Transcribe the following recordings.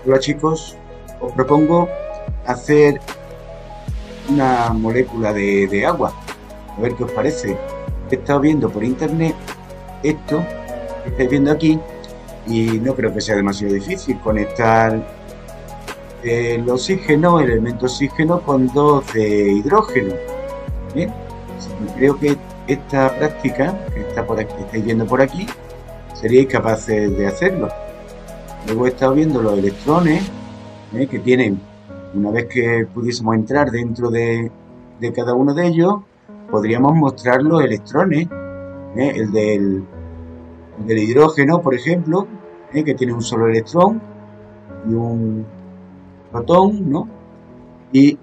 Hola chicos, os propongo hacer una molécula de agua, a ver qué os parece. He estado viendo por internet esto que estáis viendo aquí y no creo que sea demasiado difícil conectar el oxígeno, el elemento oxígeno con dos de hidrógeno. ¿Eh? Creo que esta práctica que está por aquí, que estáis viendo por aquí, seríais capaces de hacerlo. Luego he estado viendo los electrones que tienen, una vez que pudiésemos entrar dentro de cada uno de ellos, podríamos mostrar los electrones, el del hidrógeno, por ejemplo, que tiene un solo electrón y un protón, ¿no? Y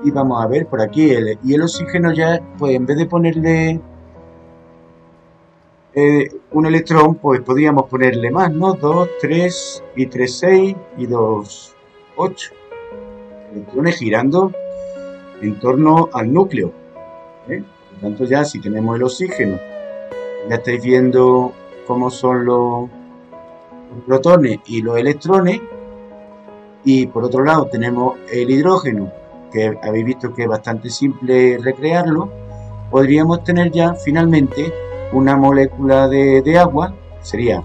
vamos a ver por aquí, y el oxígeno ya, pues en vez de ponerle un electrón, pues podríamos ponerle más, ¿no? 2, 3 y 3, 6 y 2, 8. Electrones girando en torno al núcleo. Por tanto, ya si tenemos el oxígeno, ya estáis viendo cómo son los protones y los electrones. Y por otro lado tenemos el hidrógeno, que habéis visto que es bastante simple recrearlo. Podríamos tener ya finalmente una molécula de agua, sería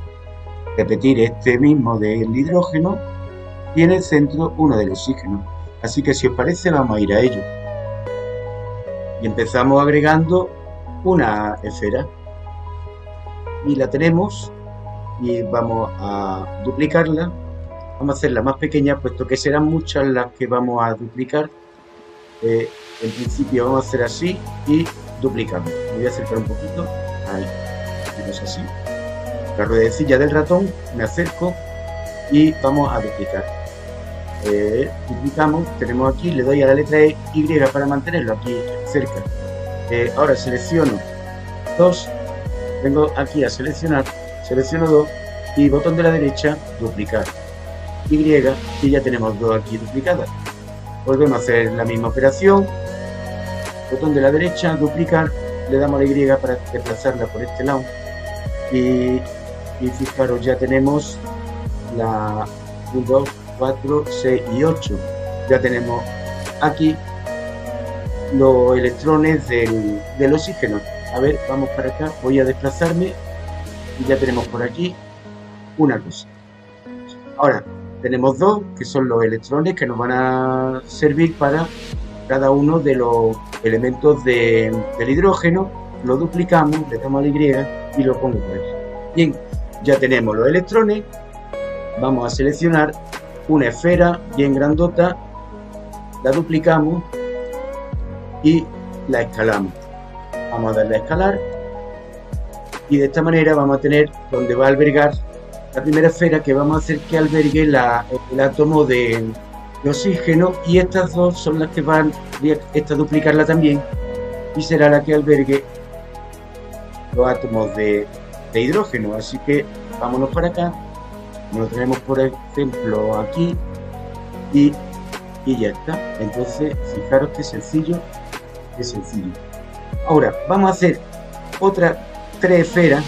repetir este mismo del hidrógeno, y en el centro uno del oxígeno. Así que si os parece vamos a ir a ello. Y empezamos agregando una esfera. Y la tenemos y vamos a duplicarla. Vamos a hacerla más pequeña, puesto que serán muchas las que vamos a duplicar. En principio vamos a hacer así y duplicamos. Me voy a acercar un poquito. Ahí. Hacemos así. La ruedecilla del ratón, me acerco y vamos a duplicar. Duplicamos, tenemos aquí, le doy a la letra Y para mantenerlo aquí cerca. Ahora selecciono 2, vengo aquí a seleccionar, selecciono 2 y botón de la derecha, duplicar. Y ya tenemos 2 aquí duplicadas. Volvemos a hacer la misma operación, botón de la derecha, duplicar, le damos a la Y para desplazarla por este lado. Y fijaros, ya tenemos la 1, 2, 4, 6 y 8. Ya tenemos aquí los electrones del oxígeno. A ver, vamos para acá, voy a desplazarme y ya tenemos por aquí una cosa. Ahora, tenemos 2 que son los electrones que nos van a servir para cada uno de los elementos del hidrógeno. Lo duplicamos, le damos a la Y y lo pongo por aquí. Bien, ya tenemos los electrones. Vamos a seleccionar una esfera bien grandota, la duplicamos y la escalamos. Vamos a darle a escalar y de esta manera vamos a tener donde va a albergar la primera esfera, que vamos a hacer que albergue el átomo de oxígeno, y estas dos son las que van, esta duplicarla también, y será la que albergue los átomos de hidrógeno. Así que vámonos para acá. Lo tenemos por ejemplo aquí y ya está. Entonces fijaros qué sencillo, qué sencillo. Ahora vamos a hacer otras 3 esferas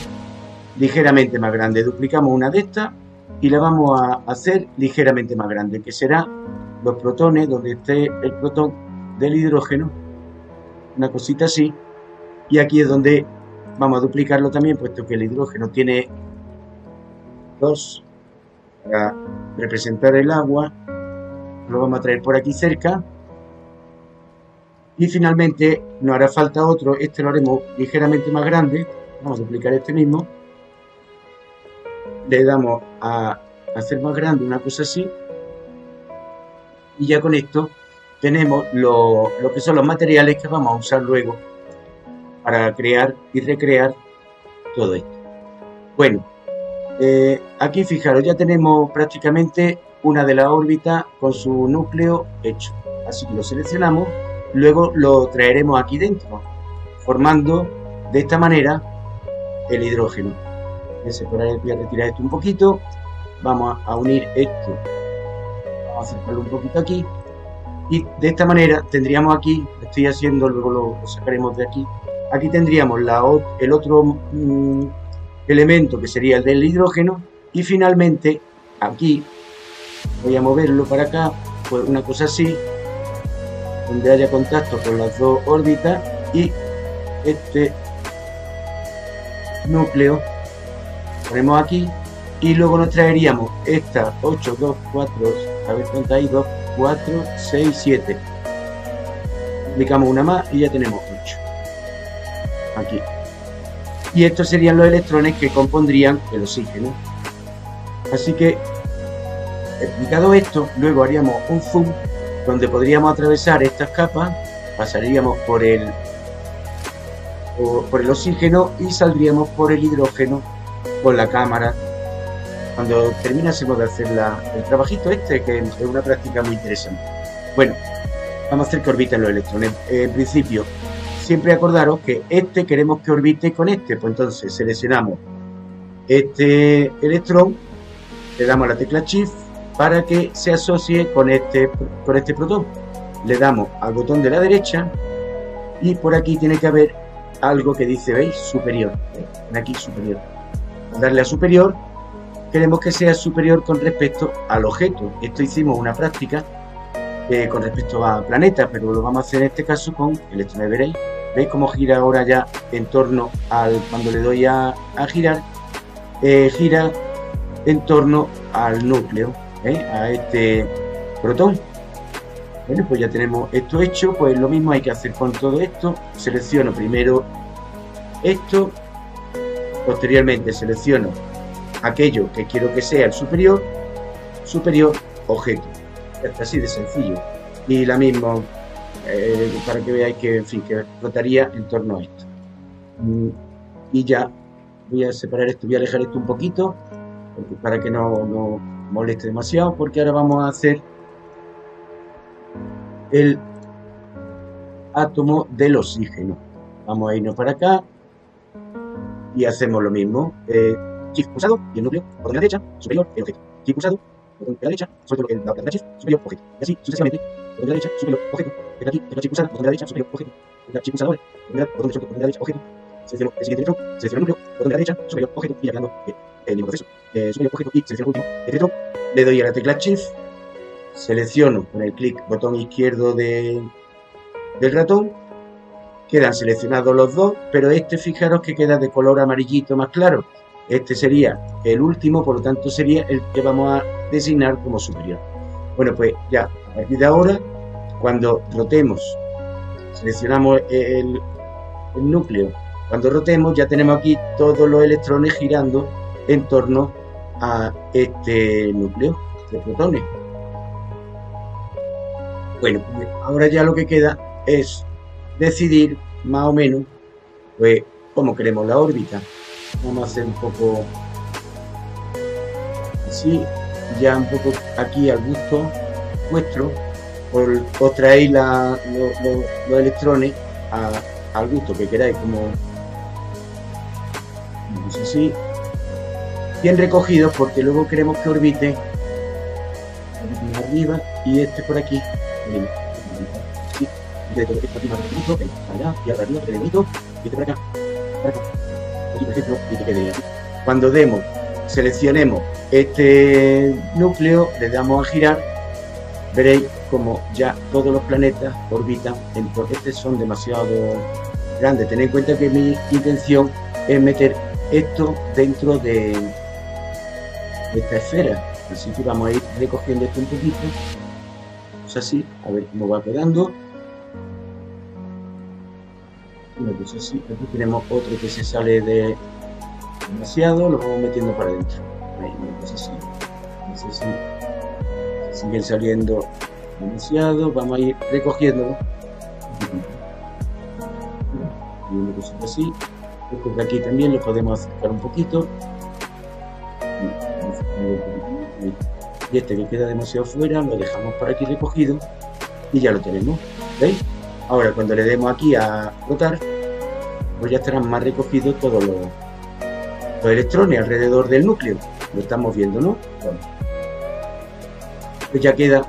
ligeramente más grandes. Duplicamos una de estas y la vamos a hacer ligeramente más grande, que será los protones, donde esté el protón del hidrógeno, una cosita así. Y aquí es donde vamos a duplicarlo también, puesto que el hidrógeno tiene 2. Para representar el agua, lo vamos a traer por aquí cerca. Y finalmente nos hará falta otro, este lo haremos ligeramente más grande. Vamos a duplicar este mismo. Le damos a hacer más grande, una cosa así. Y ya con esto tenemos lo que son los materiales que vamos a usar luego para crear y recrear todo esto. Bueno. Aquí fijaros, ya tenemos prácticamente una de las órbitas con su núcleo hecho. Así que lo seleccionamos, luego lo traeremos aquí dentro, formando de esta manera el hidrógeno. Voy a retirar esto un poquito, vamos a unir esto, vamos a acercarlo un poquito aquí, y de esta manera tendríamos aquí, lo estoy haciendo, luego lo sacaremos de aquí. Aquí tendríamos el otro elemento, que sería el del hidrógeno, y finalmente aquí voy a moverlo para acá, pues una cosa así, donde haya contacto con las dos órbitas, y este núcleo ponemos aquí, y luego nos traeríamos estas 8, 2, 4, a ver cuántas hay, 2, 4, 6, 7. Aplicamos una más y ya tenemos 8 aquí. Y estos serían los electrones que compondrían el oxígeno. Así que, explicado esto, luego haríamos un zoom donde podríamos atravesar estas capas, pasaríamos por el oxígeno y saldríamos por el hidrógeno con la cámara. Cuando terminásemos de hacer el trabajito este, que es una práctica muy interesante. Bueno, vamos a hacer que orbiten los electrones. En principio, siempre acordaros que este queremos que orbite con este, pues entonces seleccionamos este electrón, le damos la tecla Shift para que se asocie con este protón. Le damos al botón de la derecha y por aquí tiene que haber algo que dice, ¿veis? Superior. Aquí superior. Al darle a superior, queremos que sea superior con respecto al objeto. Esto hicimos una práctica con respecto a planetas, pero lo vamos a hacer en este caso con electrones. Veréis, ¿veis cómo gira ahora ya en torno al, cuando le doy a girar, gira en torno al núcleo, a este protón? Bueno, pues ya tenemos esto hecho. Pues lo mismo hay que hacer con todo esto. Selecciono primero esto, posteriormente selecciono aquello que quiero que sea el superior, objeto. Así de sencillo. Y la misma, para que veáis que, en fin, que rotaría en torno a esto. Y ya voy a separar esto, voy a alejar esto un poquito, para que no moleste demasiado, porque ahora vamos a hacer el átomo del oxígeno. Vamos a irnos para acá y hacemos lo mismo. Shift pulsado y el núcleo, botón de la derecha, superior, el objeto. Shift pulsado, botón de la derecha, suelto la tecla Shift, superior, objeto. Y así sucesivamente, botón de la derecha, superior, objeto. Tecla aquí, tecla Shift pulsada, botón de la derecha, superior, objeto. Tecla Shift pulsadora, botón de suelto, botón de la derecha, objeto. Selecciono el siguiente electrón, selecciono el núcleo, botón de la derecha, superior, objeto, y ya quedando el mismo proceso. Superior, objeto, y selecciono el último electrón. Le doy a la tecla Shift, selecciono con el clic botón izquierdo del ratón, quedan seleccionados los dos, pero este, fijaros que queda de color amarillito más claro. Este sería el último, por lo tanto sería el que vamos a designar como superior. Bueno, pues ya a partir de ahora, cuando rotemos, seleccionamos el núcleo, cuando rotemos ya tenemos aquí todos los electrones girando en torno a este núcleo de protones. Bueno, pues ahora ya lo que queda es decidir más o menos pues cómo queremos la órbita. Vamos a hacer un poco así, ya un poco aquí al gusto vuestro. Os traéis los electrones al gusto que queráis, como así, bien recogidos, porque luego queremos que orbite arriba y este por aquí. Cuando demos, seleccionemos este núcleo, le damos a girar, veréis como ya todos los planetas orbitan en torno. Estos son demasiado grandes. Tened en cuenta que mi intención es meter esto dentro de esta esfera, así que vamos a ir recogiendo esto un poquito. Así, a ver cómo va quedando. Bueno, pues así, aquí tenemos otro que se sale de demasiado, lo vamos metiendo para adentro. Ahí, pues así, se siguen saliendo demasiado, vamos a ir recogiéndolo. Y una cosita así. Esto de aquí también lo podemos acercar un poquito. Y este que queda demasiado fuera lo dejamos por aquí recogido y ya lo tenemos. ¿Veis? Ahora cuando le demos aquí a rotar, pues ya estarán más recogidos todos los electrones alrededor del núcleo. Lo estamos viendo, ¿no? Bueno, pues ya queda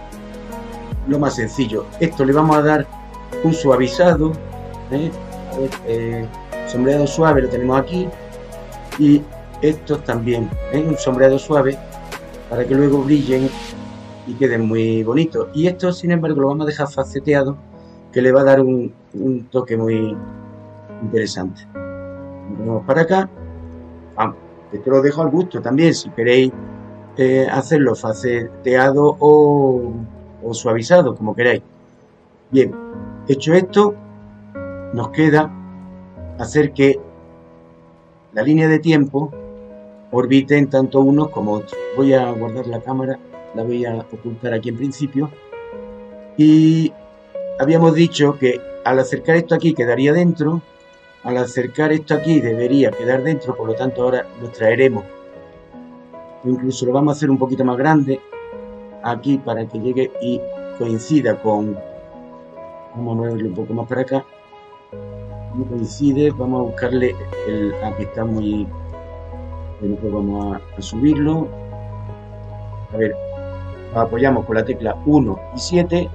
lo más sencillo. Esto le vamos a dar un suavizado, sombreado suave lo tenemos aquí, y estos también, un sombreado suave, para que luego brillen y queden muy bonitos. Y esto, sin embargo, lo vamos a dejar faceteado, que le va a dar un toque muy interesante. Vamos para acá. Esto lo dejo al gusto también, si queréis hacerlo faceteado o suavizado, como queráis. Bien, hecho esto, nos queda hacer que la línea de tiempo orbiten tanto unos como otros. Voy a guardar la cámara, la voy a ocultar aquí en principio. Y habíamos dicho que al acercar esto aquí quedaría dentro, al acercar esto aquí debería quedar dentro, por lo tanto ahora lo traeremos. Incluso lo vamos a hacer un poquito más grande aquí para que llegue y coincida con... Vamos a moverlo un poco más para acá. No coincide, vamos a buscarle el... Aquí está muy... Bueno, pues vamos a subirlo. A ver, apoyamos con la tecla 1 y 7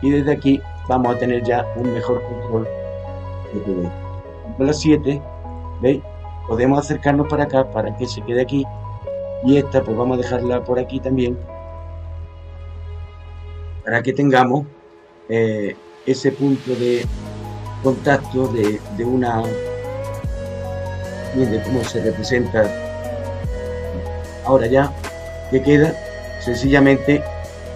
y desde aquí vamos a tener ya un mejor control de todo esto. Con la 7, ¿veis? Podemos acercarnos para acá para que se quede aquí y esta pues vamos a dejarla por aquí también para que tengamos ese punto de contacto de una... de cómo se representa. Ahora ya que queda sencillamente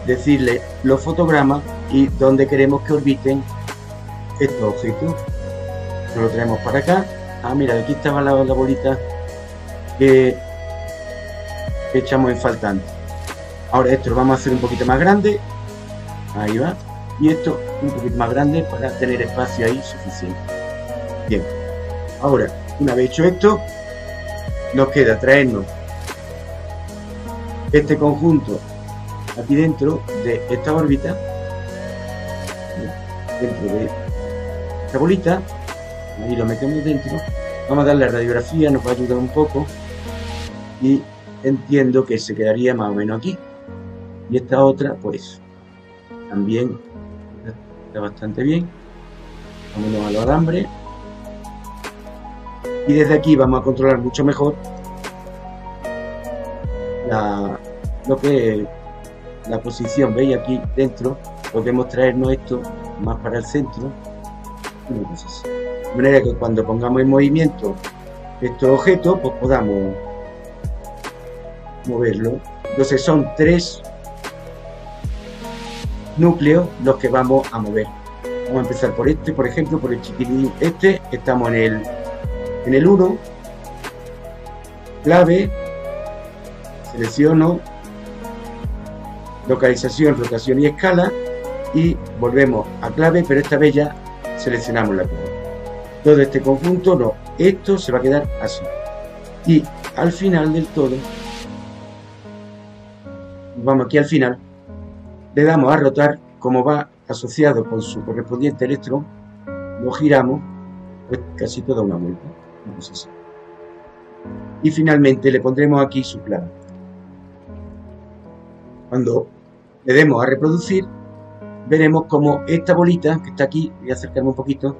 decirle los fotogramas y dónde queremos que orbiten estos objetos. Lo traemos para acá. Mira, aquí estaba la bolita que echamos en falta antes. Ahora esto lo vamos a hacer un poquito más grande. Ahí va. Y esto un poquito más grande para tener espacio ahí suficiente. Bien. Ahora, una vez hecho esto, nos queda traernos este conjunto aquí dentro de esta órbita, dentro de esta bolita, ahí lo metemos dentro, vamos a darle la radiografía, nos va a ayudar un poco y entiendo que se quedaría más o menos aquí. Y esta otra pues también está bastante bien. Vámonos a los alambres y desde aquí vamos a controlar mucho mejor lo que es la posición. Veis aquí dentro podemos traernos esto más para el centro, de manera que cuando pongamos en movimiento estos objetos pues podamos moverlo. Entonces son 3 núcleos los que vamos a mover. Vamos a empezar por este, por ejemplo, por el chiquitín este. Estamos en el 1, clave, selecciono localización, rotación y escala y volvemos a clave, pero esta vez ya seleccionamos la clave. Todo este conjunto, no, esto se va a quedar así. Y al final del todo, vamos aquí al final, le damos a rotar, como va asociado con su correspondiente electrón, lo giramos pues casi toda una vuelta. Vamos así. Y finalmente le pondremos aquí su clave. Cuando le demos a reproducir, veremos como esta bolita que está aquí, voy a acercarme un poquito,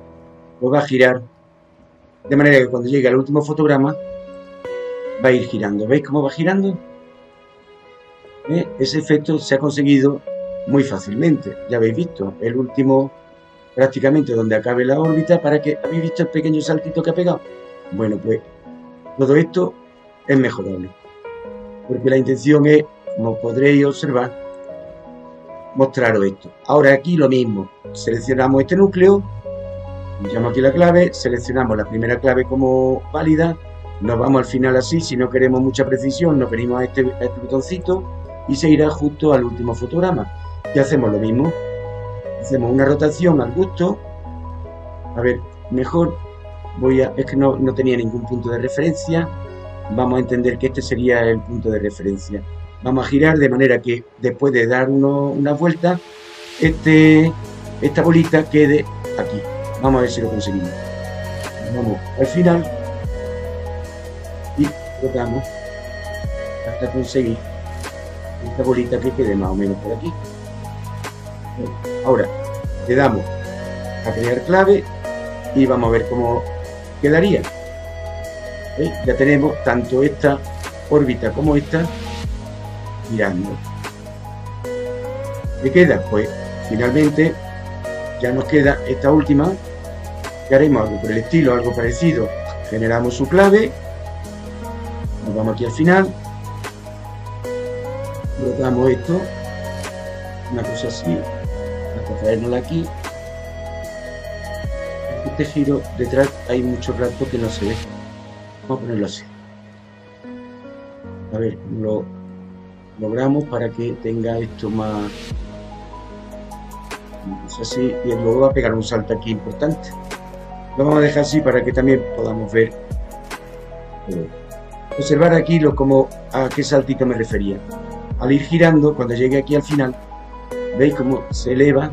lo va a girar, de manera que cuando llegue al último fotograma va a ir girando. ¿Veis cómo va girando? Ese efecto se ha conseguido muy fácilmente. Ya habéis visto el último, prácticamente donde acabe la órbita, para que habéis visto el pequeño saltito que ha pegado. Bueno, pues todo esto es mejorable, porque la intención es, como podréis observar, mostraros esto. Ahora aquí lo mismo, seleccionamos este núcleo, llamo aquí la clave, seleccionamos la primera clave como válida, nos vamos al final así, si no queremos mucha precisión nos venimos a este botoncito y se irá justo al último fotograma. Y hacemos lo mismo, hacemos una rotación al gusto. A ver, mejor es que no tenía ningún punto de referencia, vamos a entender que este sería el punto de referencia. Vamos a girar de manera que después de dar una vuelta, esta bolita quede aquí. Vamos a ver si lo conseguimos. Vamos al final y rotamos hasta conseguir esta bolita que quede más o menos por aquí. Ahora le damos a crear clave y vamos a ver cómo quedaría. ¿Veis? Ya tenemos tanto esta órbita como esta girando. ¿Qué queda? Pues finalmente ya nos queda esta última, que haremos algo por el estilo, algo parecido. Generamos su clave, nos vamos aquí al final, colocamos esto, una cosa así, hasta traérnosla aquí. Este giro detrás hay mucho rato que no se ve. Vamos a ponerlo así. A ver, lo logramos para que tenga esto más así, y luego va a pegar un salto aquí importante. Lo vamos a dejar así para que también podamos ver, observar aquí como a qué saltito me refería. Al ir girando, cuando llegue aquí al final, veis cómo se eleva,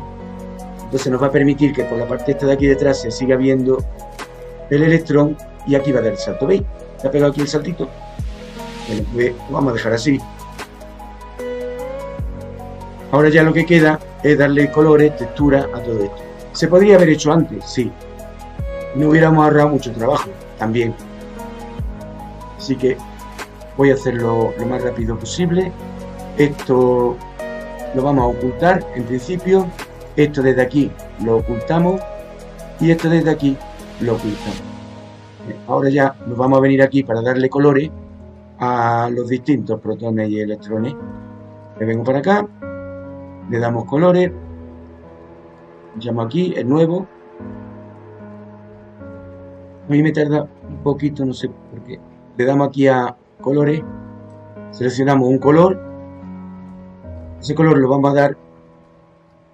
entonces nos va a permitir que por la parte esta de aquí detrás se siga viendo el electrón, y aquí va a dar el salto. ¿Veis? ¿Se ha pegado aquí el saltito? Bueno, pues lo vamos a dejar así. Ahora ya lo que queda es darle colores, textura a todo esto. ¿Se podría haber hecho antes? Sí. No hubiéramos ahorrado mucho trabajo también. Así que voy a hacerlo lo más rápido posible. Esto lo vamos a ocultar en principio. Esto desde aquí lo ocultamos. Y esto desde aquí lo ocultamos. Ahora ya nos vamos a venir aquí para darle colores a los distintos protones y electrones. Me vengo para acá. Le damos colores. Llamo aquí, el nuevo. A mí me tarda un poquito, no sé por qué. Le damos aquí a colores. Seleccionamos un color. Ese color lo vamos a dar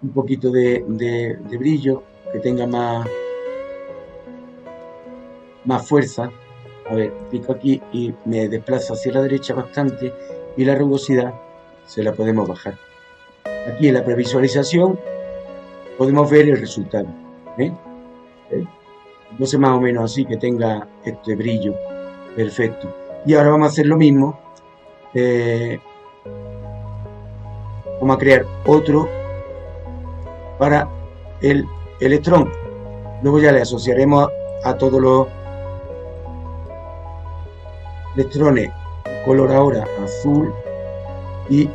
un poquito de brillo, que tenga más fuerza. A ver, pico aquí y me desplazo hacia la derecha bastante, y la rugosidad se la podemos bajar. Aquí en la previsualización podemos ver el resultado. Entonces más o menos así, que tenga este brillo perfecto. Y ahora vamos a hacer lo mismo. Vamos a crear otro para el electrón. Luego ya le asociaremos a todos los electrones color ahora azul, y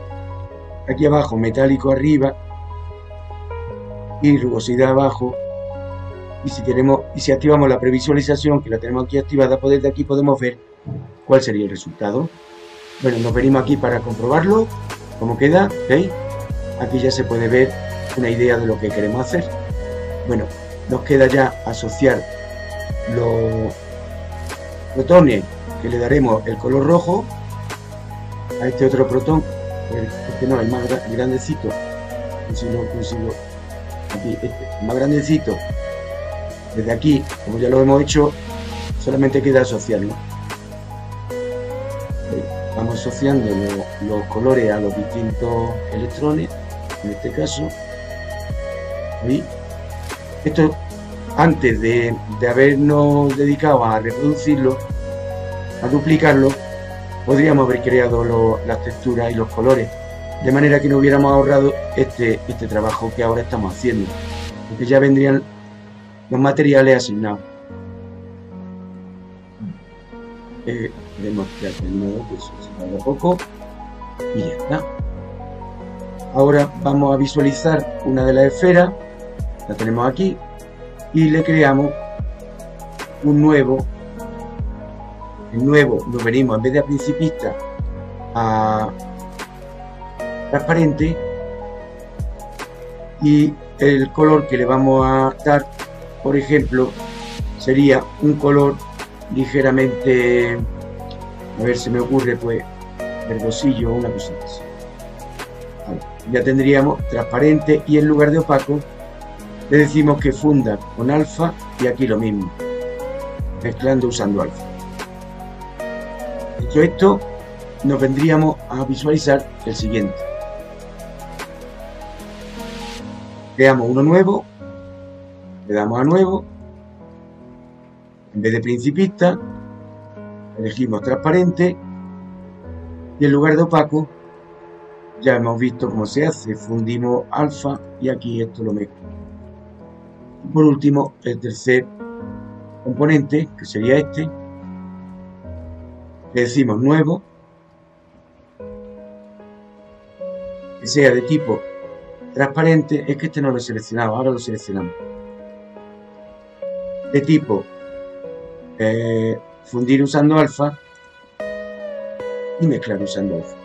aquí abajo metálico arriba y rugosidad abajo. Y si queremos, y si activamos la previsualización, que la tenemos aquí activada, pues desde aquí podemos ver cuál sería el resultado. Bueno, nos venimos aquí para comprobarlo, cómo queda. ¿Veis? Aquí ya se puede ver una idea de lo que queremos hacer. Bueno, nos queda ya asociar los protones, que le daremos el color rojo a este otro protón, este no, el más grandecito, si lo consigo aquí, el más grandecito. Desde aquí, como ya lo hemos hecho, solamente queda asociarlo. Vamos asociando los colores a los distintos electrones, en este caso. ¿Sí? Esto, antes de habernos dedicado a reproducirlo, a duplicarlo, podríamos haber creado las texturas y los colores, de manera que no hubiéramos ahorrado este trabajo que ahora estamos haciendo, porque ya vendrían los materiales asignados. Vemos que ha terminado, que eso se tarda poco, y ya está. Ahora vamos a visualizar una de las esferas, la tenemos aquí, y le creamos un nuevo. El nuevo lo venimos, en vez de a principista, a transparente, y el color que le vamos a dar, por ejemplo, sería un color ligeramente, a ver, se me ocurre, pues, verdosillo o una cosita así. Vale, ya tendríamos transparente, y en lugar de opaco le decimos que funda con alfa, y aquí lo mismo, mezclando usando alfa. Hecho esto, nos vendríamos a visualizar el siguiente. Creamos uno nuevo, le damos a nuevo, en vez de principista elegimos transparente, y en lugar de opaco ya hemos visto cómo se hace, fundimos alfa y aquí esto lo mezclo. Y por último, el tercer componente, que sería este, le decimos nuevo, que sea de tipo transparente es que este no lo he seleccionado, ahora lo seleccionamos. De tipo fundir usando alfa y mezclar usando alfa.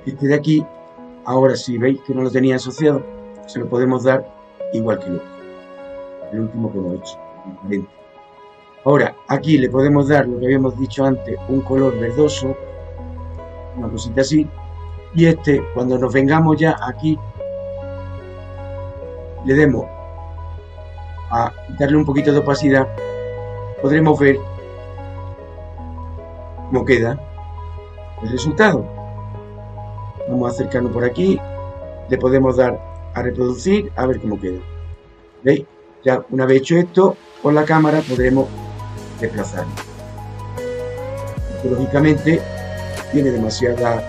Este de aquí, ahora si veis que no lo tenía asociado, se lo podemos dar igual que el último que hemos hecho. Ahora aquí le podemos dar lo que habíamos dicho antes, un color verdoso, una cosita así, y este, cuando nos vengamos ya aquí, le demos a darle un poquito de opacidad, podremos ver cómo queda el resultado. Vamos a acercarnos por aquí, le podemos dar a reproducir, a ver cómo queda. ¿Veis? Ya una vez hecho esto, con la cámara podremos desplazarlo. Lógicamente tiene demasiada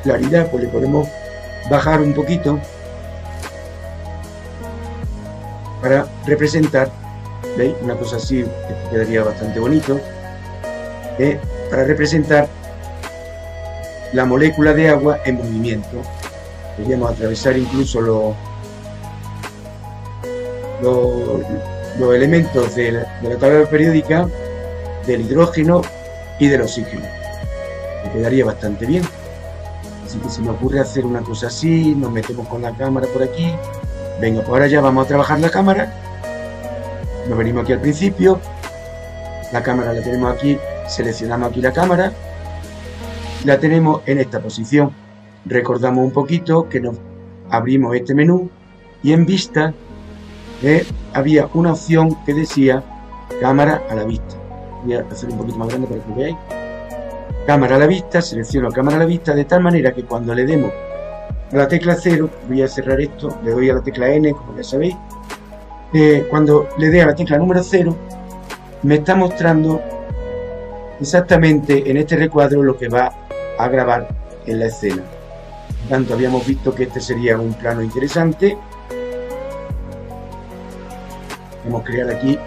claridad, pues le podemos bajar un poquito para representar, ¿veis? Una cosa así, esto quedaría bastante bonito, para representar la molécula de agua en movimiento. Podríamos atravesar incluso los elementos de la tabla periódica, del hidrógeno y del oxígeno. Me quedaría bastante bien. Así que se me ocurre hacer una cosa así, nos metemos con la cámara por aquí. Venga, pues ahora ya vamos a trabajar la cámara. Nos venimos aquí al principio. La cámara la tenemos aquí, seleccionamos aquí la cámara. La tenemos en esta posición. Recordamos un poquito que nos abrimos este menú y en vista había una opción que decía cámara a la vista. Voy a hacer un poquito más grande para que lo veáis. Cámara a la vista, selecciono cámara a la vista de tal manera que cuando le demos a la tecla 0, voy a cerrar esto, le doy a la tecla N, como ya sabéis, cuando le dé a la tecla número 0, me está mostrando exactamente en este recuadro lo que va a grabar en la escena. Por tanto, habíamos visto que este sería un plano interesante. Vamos a crear aquí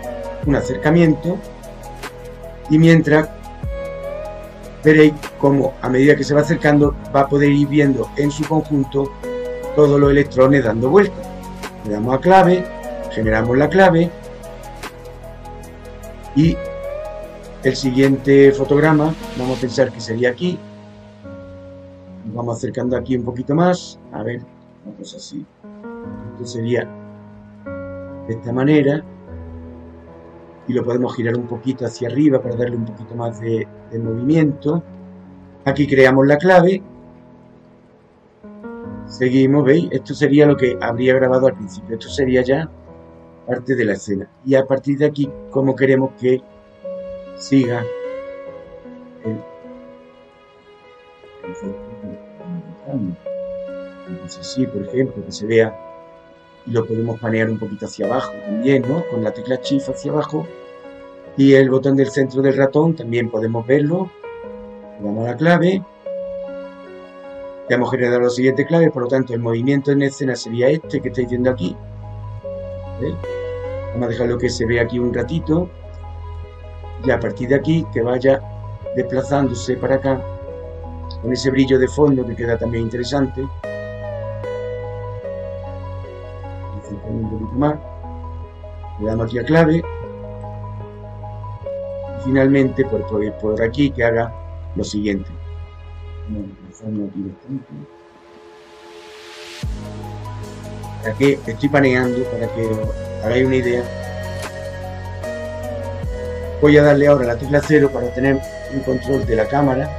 un acercamiento y mientras veréis cómo a medida que se va acercando va a poder ir viendo en su conjunto todos los electrones dando vueltas. Le damos a clave, generamos la clave y el siguiente fotograma vamos a pensar que sería aquí. Nos vamos acercando aquí un poquito más, a ver, una cosa así. Esto sería de esta manera y lo podemos girar un poquito hacia arriba para darle un poquito más de movimiento. Aquí creamos la clave, seguimos, ¿veis? Esto sería lo que habría grabado al principio, esto sería ya parte de la escena y a partir de aquí cómo queremos que siga entonces sí, por ejemplo, que se vea y lo podemos panear un poquito hacia abajo también, ¿no? Con la tecla Shift hacia abajo y el botón del centro del ratón también podemos verlo. Le damos a la clave, ya hemos generado la siguiente clave, por lo tanto el movimiento en escena sería este que estáis viendo aquí. ¿Veis? Vamos a dejarlo que se vea aquí un ratito y a partir de aquí que vaya desplazándose para acá con ese brillo de fondo que queda también interesante. Un poquito más, le damos aquí a clave y finalmente por aquí que haga lo siguiente. Aquí estoy paneando para que os hagáis una idea. Voy a darle ahora la tecla 0 para tener un control de la cámara.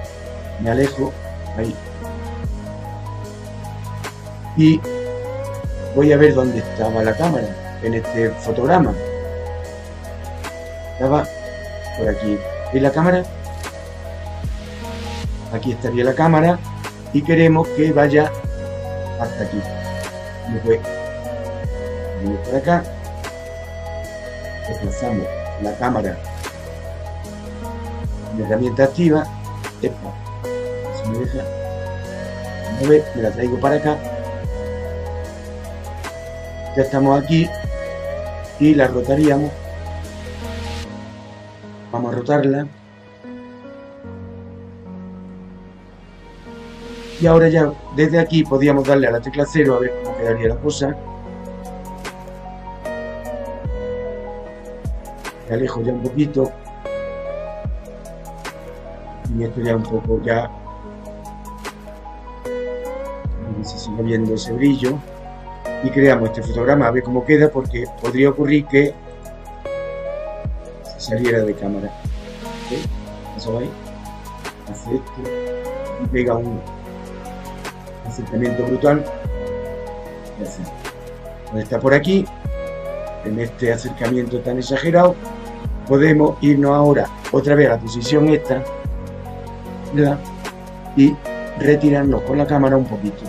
Me alejo ahí y voy a ver dónde estaba la cámara en este fotograma. Estaba por aquí. ¿Veis la cámara? Aquí estaría la cámara y queremos que vaya hasta aquí. Después venimos por acá, desplazamos la cámara en herramienta activa. Si me deja mover, me la traigo para acá. Ya estamos aquí y la rotaríamos. Vamos a rotarla Y ahora ya desde aquí podíamos darle a la tecla 0 a ver cómo quedaría la cosa. Me alejo ya un poquito. Y esto ya un poco ya. Y se sigue viendo ese brillo. Y creamos este fotograma a ver cómo queda, porque podría ocurrir que saliera de cámara. ¿Okay? Eso ahí. Hace esto. Y pega un acercamiento brutal. Y así. Cuando está por aquí, en este acercamiento tan exagerado, podemos irnos ahora otra vez a la posición esta, ¿verdad? Y retirarnos con la cámara un poquito.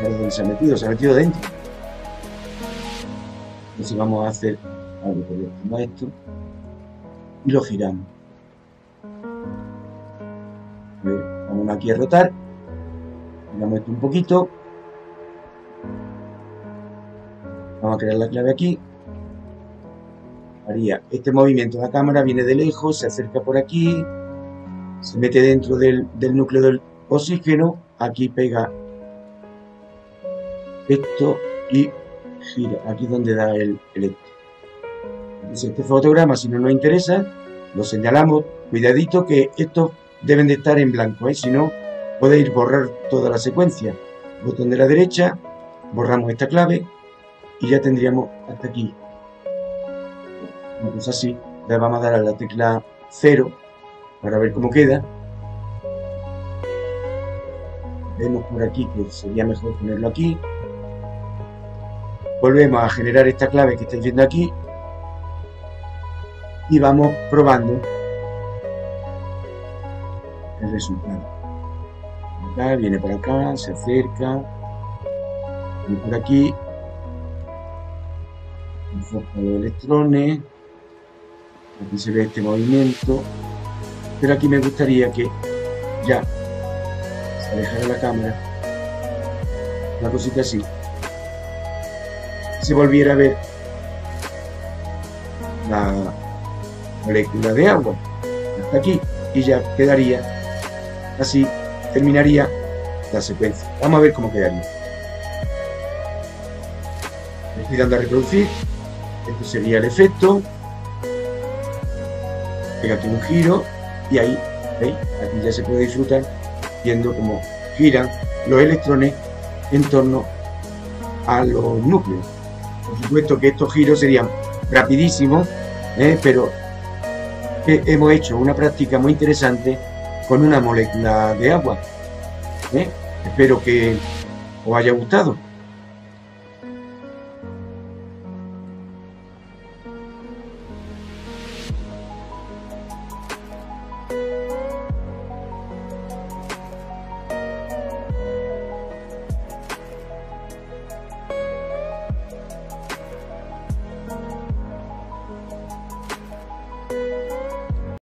¿Dónde se ha metido? Se ha metido dentro. Entonces vamos a hacer algo por esto y lo giramos. Vamos aquí a rotar. Giramos esto un poquito. Vamos a crear la clave aquí. Haría este movimiento. La cámara viene de lejos, se acerca por aquí, se mete dentro del núcleo del oxígeno. Aquí pega esto y gira. Aquí es donde da el esto. Entonces este fotograma, si no nos interesa, lo señalamos. Cuidadito que estos deben de estar en blanco, si no podéis borrar toda la secuencia. Botón de la derecha, borramos esta clave y ya tendríamos hasta aquí. Una cosa así. Le vamos a dar a la tecla 0 para ver cómo queda. Vemos por aquí que sería mejor ponerlo aquí. Volvemos a generar esta clave que estáis viendo aquí y vamos probando el resultado. Acá, viene por acá, se acerca, viene por aquí, enfoca los electrones, aquí se ve este movimiento, pero aquí me gustaría que ya se alejara la cámara, una cosita así, se volviera a ver la molécula de agua hasta aquí y ya quedaría así, terminaría la secuencia. Vamos a ver cómo quedaría. Estoy dando a reproducir. Este sería el efecto. Pega aquí un giro y ahí, ¿veis? Aquí ya se puede disfrutar viendo cómo giran los electrones en torno a los núcleos. Por supuesto que estos giros serían rapidísimos, pero hemos hecho una práctica muy interesante con una molécula de agua. Espero que os haya gustado.